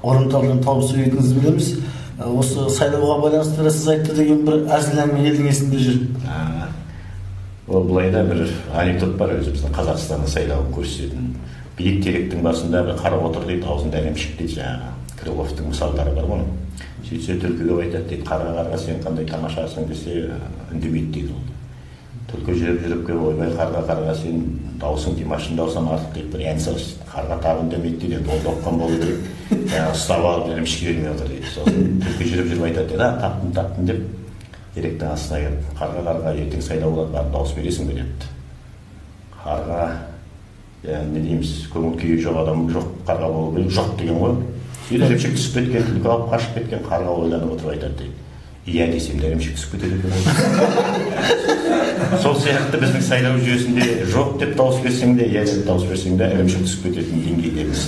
орынталдан тауып сөйлейтініңізді білеміз. Осы сайлауға байланысты сіз айтты деген бір әзіл әңгіме елдің есінде жүр. Ол былайда бір анекдот бар, өзіміздің Қазақстанның сайлауын көрсететін. Биік теректің басында бір қара отыр дейді, аузында ірімшік дейді, жаңағы Крыловтың мысалдары бар ғой. Сөйтсе түлкіге айтады дейді, қарға сен қандай тамашасың десе, үндемейді дейді ол. Түлкі жүріп келіп ойбай қарға сен даусың Димаштың даусынан артық деп бір ән салшы. Қарға тағы үндемейді дейді, енді ол оққан болу керек. Ұстап алып ірімшік бермей отыр дейді. Сосын түлкі жүріп айтады дейді, таптым деп теректің астына келіп, қарға ертең сайлау болады, барып дауыс бересің бе депті. Қарға, не дейміз, көңіл күйі жоқ адам жоқ, қарға болу керек, жоқ деген ғой. Сөйтіп ірімшік түсіп кеткен, түлкі алып қашып кеткен, қарға ойланып отырып айтады дейді. Иә десем де ірімшік түсіп кетеді екен. Сол сияқты біздің сайлау жүйесінде жоқ деп дауыс берсең де, иә деп дауыс берсең де ірімшік түсіп кететін деңгейдеміз.